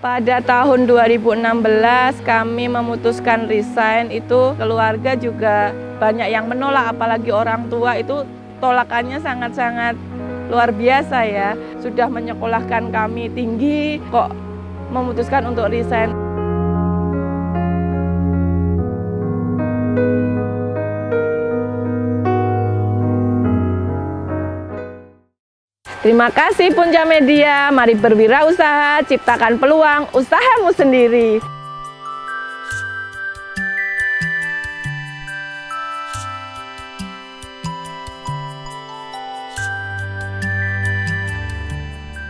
Pada tahun 2016 kami memutuskan resign, itu keluarga juga banyak yang menolak, apalagi orang tua itu tolakannya sangat-sangat luar biasa ya. Sudah menyekolahkan kami tinggi kok memutuskan untuk resign. Terima kasih Punca Media, mari berwirausaha, ciptakan peluang usahamu sendiri.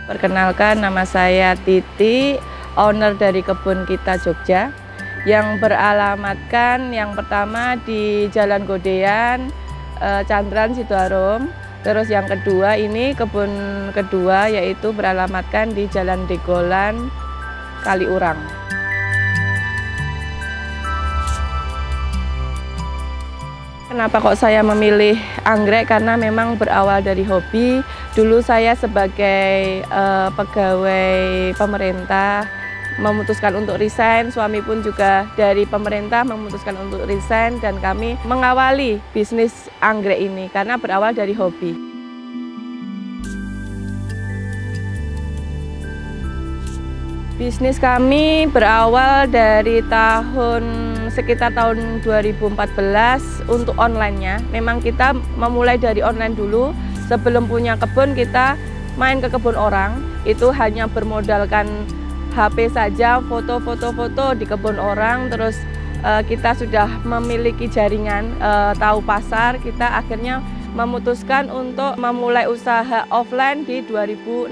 Perkenalkan, nama saya Titi, owner dari Kebun Kita Jogja, yang beralamatkan yang pertama di Jalan Godean, Candran, Sidoarum. Terus yang kedua ini kebun kedua yaitu beralamatkan di Jalan Degolan, Kaliurang. Kenapa kok saya memilih anggrek? Karena memang berawal dari hobi. Dulu saya sebagai pegawai pemerintah memutuskan untuk resign, suami pun juga dari pemerintah memutuskan untuk resign, dan kami mengawali bisnis anggrek ini karena berawal dari hobi. Bisnis kami berawal dari sekitar tahun 2014 untuk online-nya. Memang kita memulai dari online dulu. Sebelum punya kebun kita main ke kebun orang, itu hanya bermodalkan HP saja, foto-foto di kebun orang. Terus kita sudah memiliki jaringan, tahu pasar, kita akhirnya memutuskan untuk memulai usaha offline di 2016.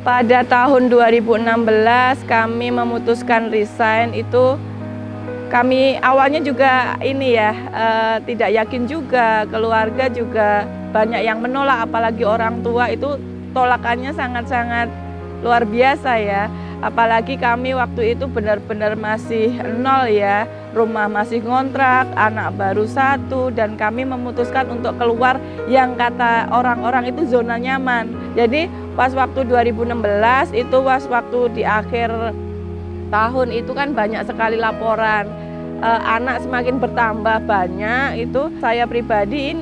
Pada tahun 2016 kami memutuskan resign, itu kami awalnya juga tidak yakin juga, keluarga juga banyak yang menolak, apalagi orang tua itu tolakannya sangat-sangat luar biasa ya. Apalagi kami waktu itu benar-benar masih nol ya, rumah masih ngontrak, anak baru 1, dan kami memutuskan untuk keluar yang kata orang-orang itu zona nyaman. Jadi pas waktu 2016 itu waktu di akhir tahun itu kan banyak sekali laporan, anak semakin bertambah banyak, itu saya pribadi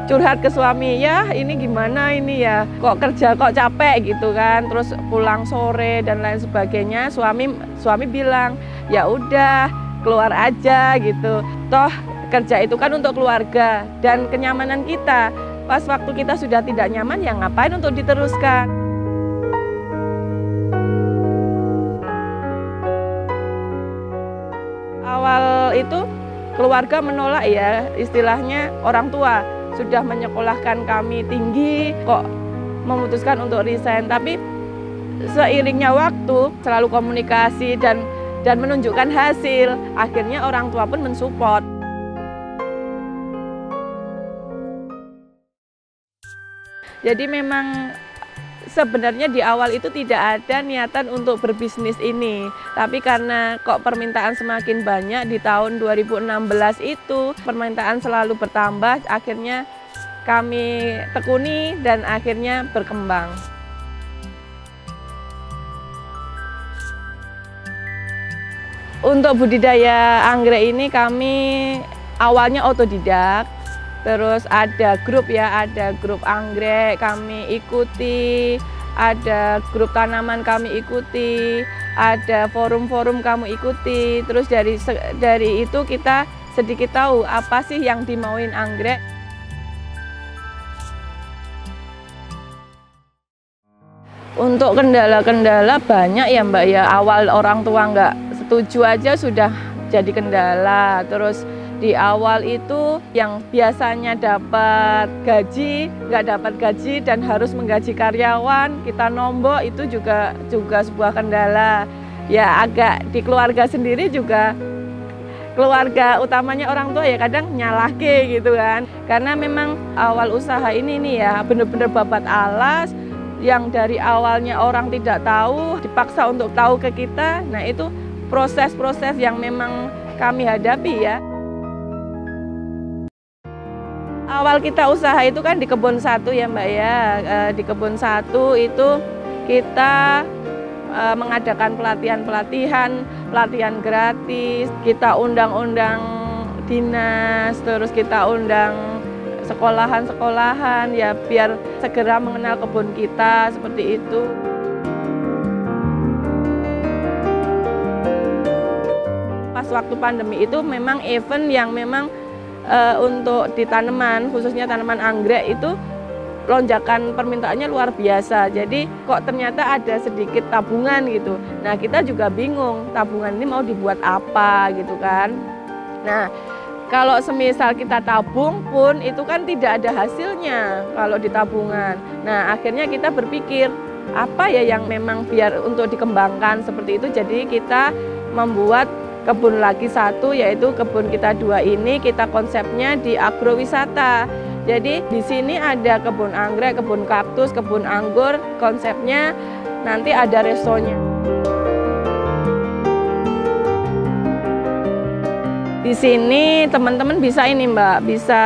curhat ke suami, ya ini gimana ini ya, kok kerja kok capek gitu kan, terus pulang sore dan lain sebagainya. Suami bilang, ya udah keluar aja gitu, toh kerja itu kan untuk keluarga dan kenyamanan kita. Pas waktu kita sudah tidak nyaman, ya ngapain untuk diteruskan. Awal itu keluarga menolak ya, istilahnya orang tua sudah menyekolahkan kami tinggi kok memutuskan untuk resign. Tapi seiringnya waktu selalu komunikasi dan menunjukkan hasil, akhirnya orang tua pun mensupport. Jadi memang sebenarnya di awal itu tidak ada niatan untuk berbisnis ini, tapi karena kok permintaan semakin banyak di tahun 2016 itu, permintaan selalu bertambah, akhirnya kami tekuni dan akhirnya berkembang. Untuk budidaya anggrek ini kami awalnya otodidak. Terus ada grup anggrek kami ikuti, ada grup tanaman kami ikuti, ada forum-forum kami ikuti. Terus dari itu kita sedikit tahu apa sih yang dimauin anggrek. Untuk kendala-kendala banyak ya Mbak ya, awal orang tua nggak setuju aja sudah jadi kendala. Terus di awal itu yang biasanya dapat gaji, nggak dapat gaji dan harus menggaji karyawan, kita nombok, itu juga sebuah kendala. Ya agak di keluarga sendiri juga, keluarga utamanya orang tua ya kadang nyalahke gitu kan. Karena memang awal usaha ini nih ya bener-bener babat alas, yang dari awalnya orang tidak tahu, dipaksa untuk tahu ke kita. Nah itu proses-proses yang memang kami hadapi ya. Awal kita usaha itu kan di kebun satu ya Mbak ya. Di kebun satu itu kita mengadakan pelatihan gratis, kita undang-undang dinas, terus kita undang sekolahan ya biar segera mengenal kebun kita seperti itu. Pas waktu pandemi itu memang event yang memang untuk di tanaman, khususnya tanaman anggrek itu lonjakan permintaannya luar biasa. Jadi kok ternyata ada sedikit tabungan gitu. Nah kita juga bingung tabungan ini mau dibuat apa gitu kan. Nah kalau semisal kita tabung pun itu kan tidak ada hasilnya kalau di tabungan. Nah akhirnya kita berpikir apa ya yang memang biar untuk dikembangkan seperti itu. Jadi kita membuat kebun lagi satu, yaitu kebun kita 2 ini kita konsepnya di agrowisata. Jadi di sini ada kebun anggrek, kebun kaktus, kebun anggur, konsepnya nanti ada restonya. Di sini teman-teman bisa ini Mbak, bisa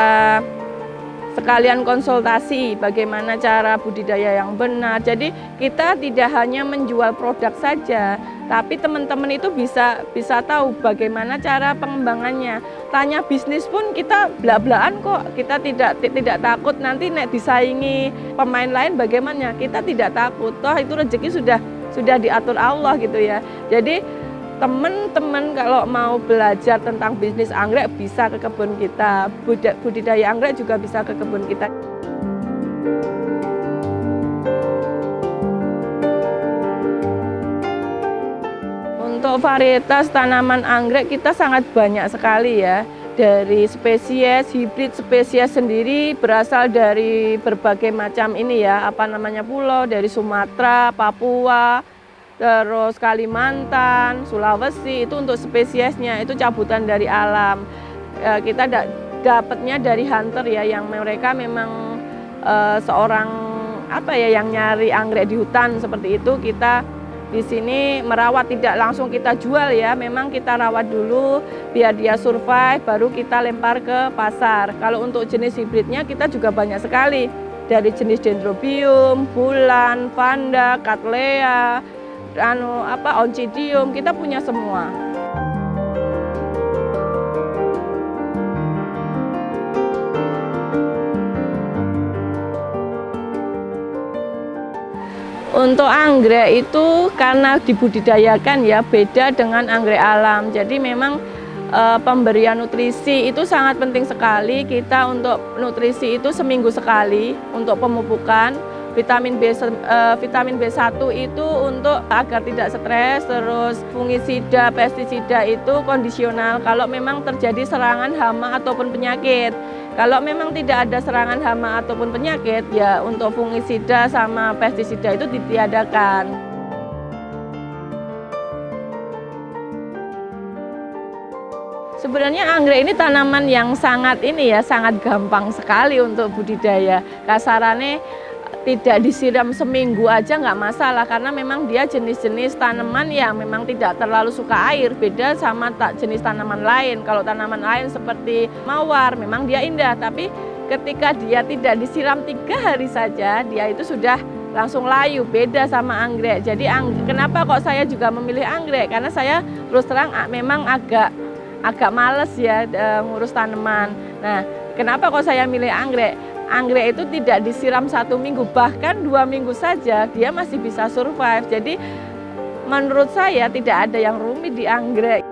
sekalian konsultasi bagaimana cara budidaya yang benar. Jadi kita tidak hanya menjual produk saja, tapi teman-teman itu bisa tahu bagaimana cara pengembangannya. Tanya bisnis pun kita belak-belakan kok. Kita tidak takut nanti nek disaingi pemain lain bagaimana. Kita tidak takut. Toh itu rezeki sudah diatur Allah gitu ya. Jadi teman-teman kalau mau belajar tentang bisnis anggrek bisa ke kebun kita, budidaya anggrek juga bisa ke kebun kita. Untuk varietas tanaman anggrek kita sangat banyak sekali ya. Dari spesies, hibrid spesies sendiri berasal dari berbagai macam ini ya, pulau, dari Sumatera, Papua, terus Kalimantan, Sulawesi, itu untuk spesiesnya, itu cabutan dari alam. Kita dapatnya dari hunter ya, yang mereka memang seorang yang nyari anggrek di hutan seperti itu. Kita di sini merawat, tidak langsung kita jual ya, memang kita rawat dulu biar dia survive, baru kita lempar ke pasar. Kalau untuk jenis hibridnya kita juga banyak sekali, dari jenis Dendrobium, Bulan, Vanda, Cattleya, Oncidium, kita punya semua. Untuk anggrek itu karena dibudidayakan ya beda dengan anggrek alam. Jadi memang pemberian nutrisi itu sangat penting sekali. Kita untuk nutrisi itu seminggu sekali untuk pemupukan. Vitamin B1 itu untuk agar tidak stres, terus fungisida, pestisida itu kondisional kalau memang terjadi serangan hama ataupun penyakit. Kalau memang tidak ada serangan hama ataupun penyakit, ya untuk fungisida sama pestisida itu ditiadakan. Sebenarnya anggrek ini tanaman yang sangat gampang sekali untuk budidaya. Kasarannya tidak disiram seminggu aja nggak masalah, karena memang dia jenis-jenis tanaman yang memang tidak terlalu suka air, beda sama jenis tanaman lain. Kalau tanaman lain seperti mawar memang dia indah, tapi ketika dia tidak disiram 3 hari saja dia itu sudah langsung layu, beda sama anggrek. Jadi kenapa kok saya juga memilih anggrek, karena saya terus terang memang agak males ya ngurus tanaman. Nah kenapa kok saya milih anggrek? Anggrek itu tidak disiram 1 minggu, bahkan 2 minggu saja dia masih bisa survive. Jadi menurut saya tidak ada yang rumit di anggrek.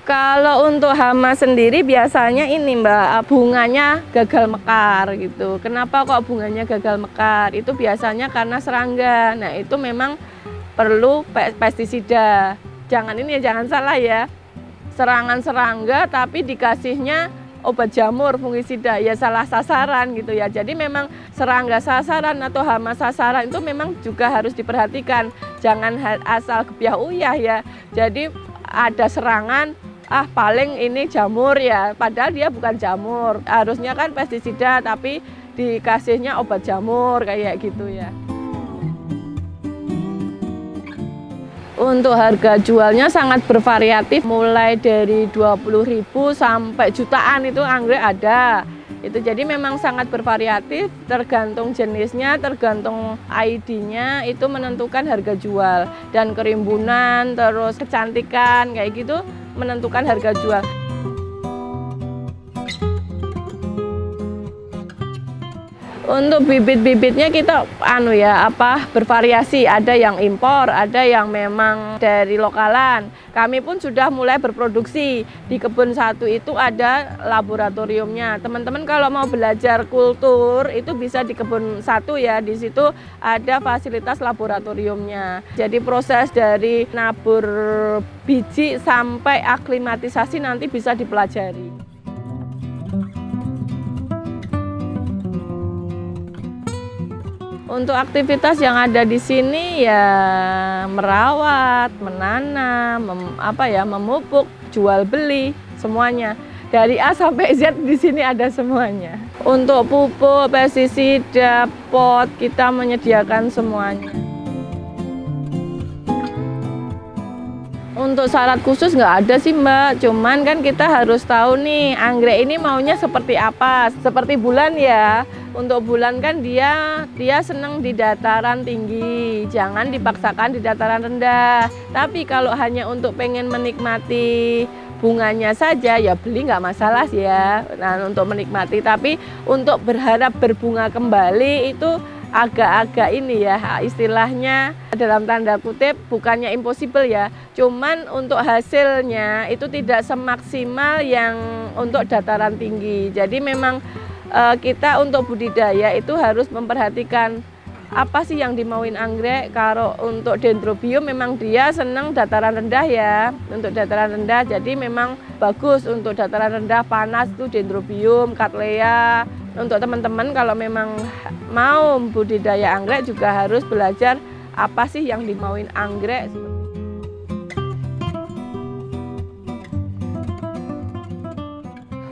Kalau untuk hama sendiri biasanya ini Mbak, bunganya gagal mekar gitu. Kenapa kok bunganya gagal mekar? Itu biasanya karena serangga. Nah itu memang perlu pestisida. Jangan salah ya. Serangan serangga tapi dikasihnya obat jamur fungisida, ya salah sasaran gitu ya. Jadi memang serangga sasaran atau hama sasaran itu memang juga harus diperhatikan. Jangan asal gebiah uyah ya. Jadi ada serangan, paling ini jamur ya, padahal dia bukan jamur. Harusnya kan pestisida tapi dikasihnya obat jamur kayak gitu ya. Untuk harga jualnya sangat bervariatif, mulai dari 20.000 sampai jutaan itu anggrek ada. Itu jadi memang sangat bervariatif, tergantung jenisnya, tergantung ID-nya, itu menentukan harga jual. Dan kerimbunan, terus kecantikan, kayak gitu menentukan harga jual. Untuk bibit-bibitnya kita bervariasi, ada yang impor, ada yang memang dari lokalan. Kami pun sudah mulai berproduksi. Di kebun satu itu ada laboratoriumnya. Teman-teman kalau mau belajar kultur itu bisa di kebun satu ya. Di situ ada fasilitas laboratoriumnya. Jadi proses dari nabur biji sampai aklimatisasi nanti bisa dipelajari. Untuk aktivitas yang ada di sini ya merawat, menanam, memupuk, jual beli, semuanya. Dari A sampai Z di sini ada semuanya. Untuk pupuk, pestisida, pot, kita menyediakan semuanya. Untuk syarat khusus nggak ada sih Mbak, cuman kan kita harus tahu nih anggrek ini maunya seperti apa. Seperti bulan ya, untuk bulan kan dia senang di dataran tinggi, jangan dipaksakan di dataran rendah. Tapi kalau hanya untuk pengen menikmati bunganya saja ya beli nggak masalah sih ya. Nah untuk menikmati, tapi untuk berharap berbunga kembali itu agak-agak ini ya, istilahnya dalam tanda kutip bukannya impossible ya, cuman untuk hasilnya itu tidak semaksimal yang untuk dataran tinggi. Jadi memang kita untuk budidaya itu harus memperhatikan apa sih yang dimauin anggrek. Kalau untuk dendrobium memang dia senang dataran rendah ya, untuk dataran rendah, jadi memang bagus untuk dataran rendah panas itu dendrobium, cattleya. Untuk teman-teman kalau memang mau budidaya anggrek juga harus belajar apa sih yang dimauin anggrek.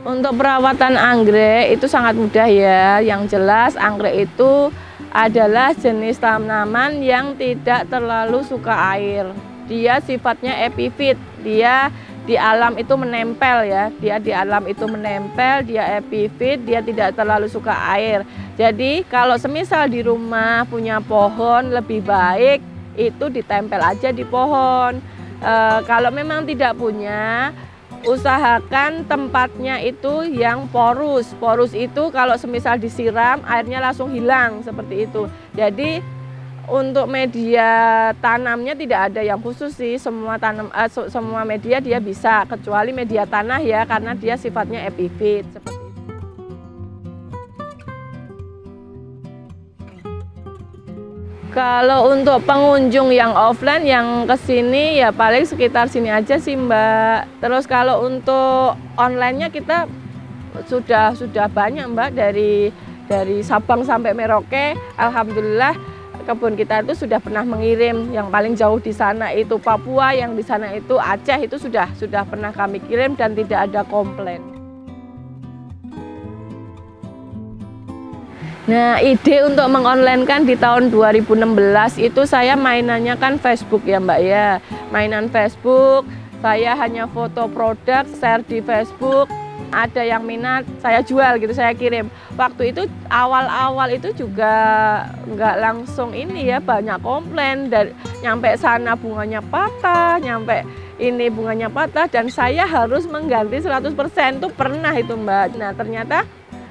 Untuk perawatan anggrek itu sangat mudah ya. Yang jelas anggrek itu adalah jenis tanaman yang tidak terlalu suka air. Dia sifatnya epifit, dia di alam itu menempel ya, dia di alam itu menempel, dia epifit, dia tidak terlalu suka air. Jadi kalau semisal di rumah punya pohon lebih baik itu ditempel aja di pohon. Kalau memang tidak punya, usahakan tempatnya itu yang porus. Porus itu kalau semisal disiram airnya langsung hilang seperti itu. Jadi untuk media tanamnya tidak ada yang khusus sih, semua media dia bisa, kecuali media tanah ya, karena dia sifatnya epifit seperti itu. Kalau untuk pengunjung yang offline yang kesini ya paling sekitar sini aja sih Mbak. Terus kalau untuk online-nya kita sudah banyak Mbak, dari Sabang sampai Merauke, alhamdulillah. Kebun kita itu sudah pernah mengirim, yang paling jauh di sana itu Papua, yang di sana itu Aceh, itu sudah pernah kami kirim dan tidak ada komplain. Nah, ide untuk mengonlinekan di tahun 2016 itu saya mainannya kan Facebook ya Mbak ya. Mainan Facebook, saya hanya foto produk, share di Facebook. Ada yang minat, saya jual gitu, saya kirim. Waktu itu awal-awal itu juga nggak langsung ini ya, banyak komplain. Dan nyampe sana bunganya patah, nyampe ini bunganya patah, dan saya harus mengganti 100%. Itu pernah itu Mbak. Nah ternyata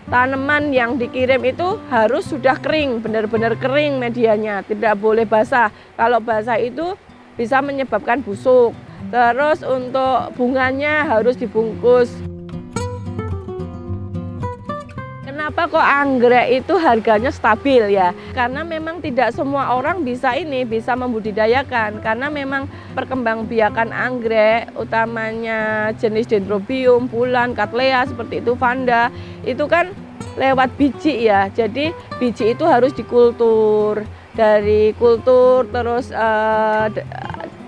tanaman yang dikirim itu harus sudah kering, benar-benar kering medianya, tidak boleh basah. Kalau basah itu bisa menyebabkan busuk. Terus untuk bunganya harus dibungkus. Kenapa kok anggrek itu harganya stabil ya? Karena memang tidak semua orang bisa membudidayakan. Karena memang perkembangbiakan anggrek, utamanya jenis dendrobium, bulan, cattleya seperti itu, vanda, itu kan lewat biji ya. Jadi biji itu harus dikultur, dari kultur terus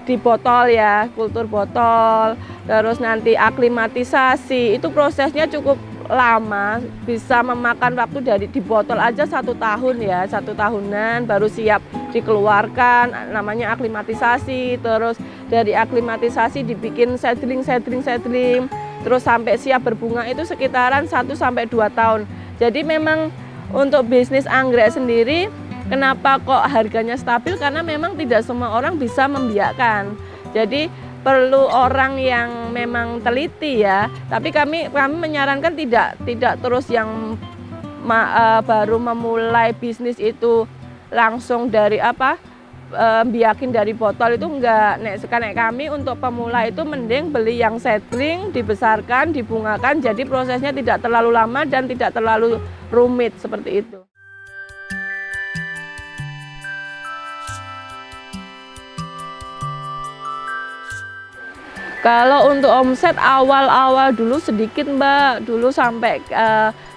di botol ya, kultur botol, terus nanti aklimatisasi. Itu prosesnya cukup lama, bisa memakan waktu di botol aja 1 tahun ya, 1 tahunan baru siap dikeluarkan, namanya aklimatisasi. Terus dari aklimatisasi dibikin seedling, terus sampai siap berbunga itu sekitaran 1 sampai 2 tahun. Jadi memang untuk bisnis anggrek sendiri, kenapa kok harganya stabil? Karena memang tidak semua orang bisa membiakkan. Jadi perlu orang yang memang teliti ya. Tapi kami menyarankan tidak terus yang baru memulai bisnis itu langsung dari biakin dari botol itu enggak. Nek kami untuk pemula itu mending beli yang seedling, dibesarkan, dibungakan, jadi prosesnya tidak terlalu lama dan tidak terlalu rumit seperti itu. Kalau untuk omset awal-awal dulu sedikit Mbak, dulu sampai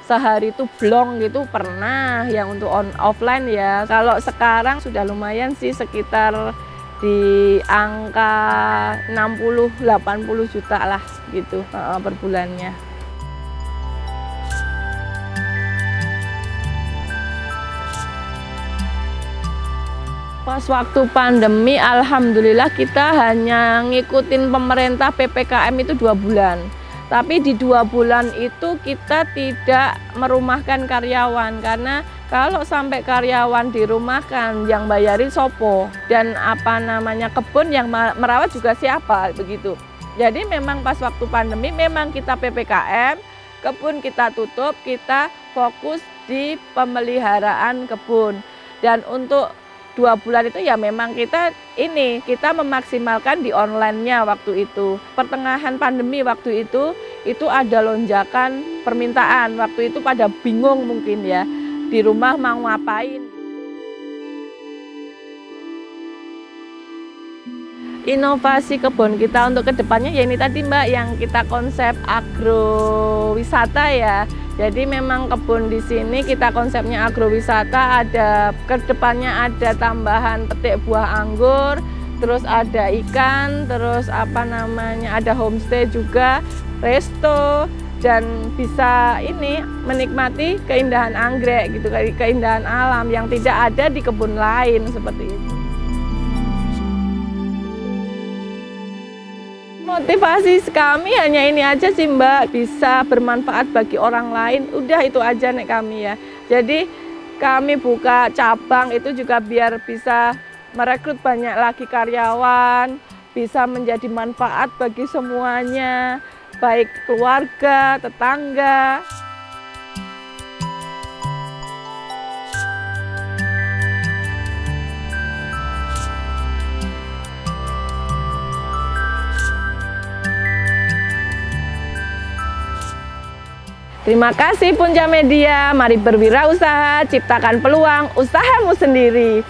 sehari itu blong gitu pernah yang untuk offline ya. Kalau sekarang sudah lumayan sih, sekitar di angka 60-80 juta lah gitu per bulannya. Pas waktu pandemi, alhamdulillah kita hanya ngikutin pemerintah PPKM itu 2 bulan. Tapi di 2 bulan itu kita tidak merumahkan karyawan, karena kalau sampai karyawan dirumahkan, yang bayarin sopo, dan kebun yang merawat juga siapa begitu. Jadi memang pas waktu pandemi memang kita PPKM, kebun kita tutup, kita fokus di pemeliharaan kebun. Dan untuk 2 bulan itu ya memang kita memaksimalkan di online-nya waktu itu. Pertengahan pandemi waktu itu ada lonjakan permintaan. Waktu itu pada bingung mungkin ya, di rumah mau ngapain. Inovasi kebun kita untuk kedepannya ya ini tadi Mbak, yang kita konsep agrowisata ya. Jadi memang kebun di sini kita konsepnya agrowisata, ada kedepannya ada tambahan petik buah anggur, terus ada ikan, terus ada homestay juga, resto, dan bisa menikmati keindahan anggrek gitu, keindahan alam yang tidak ada di kebun lain seperti itu. Motivasi kami hanya ini aja sih Mbak, bisa bermanfaat bagi orang lain, udah itu aja nek kami ya. Jadi kami buka cabang itu juga biar bisa merekrut banyak lagi karyawan, bisa menjadi manfaat bagi semuanya, baik keluarga, tetangga. Terima kasih Punca Media, mari berwirausaha, ciptakan peluang usahamu sendiri.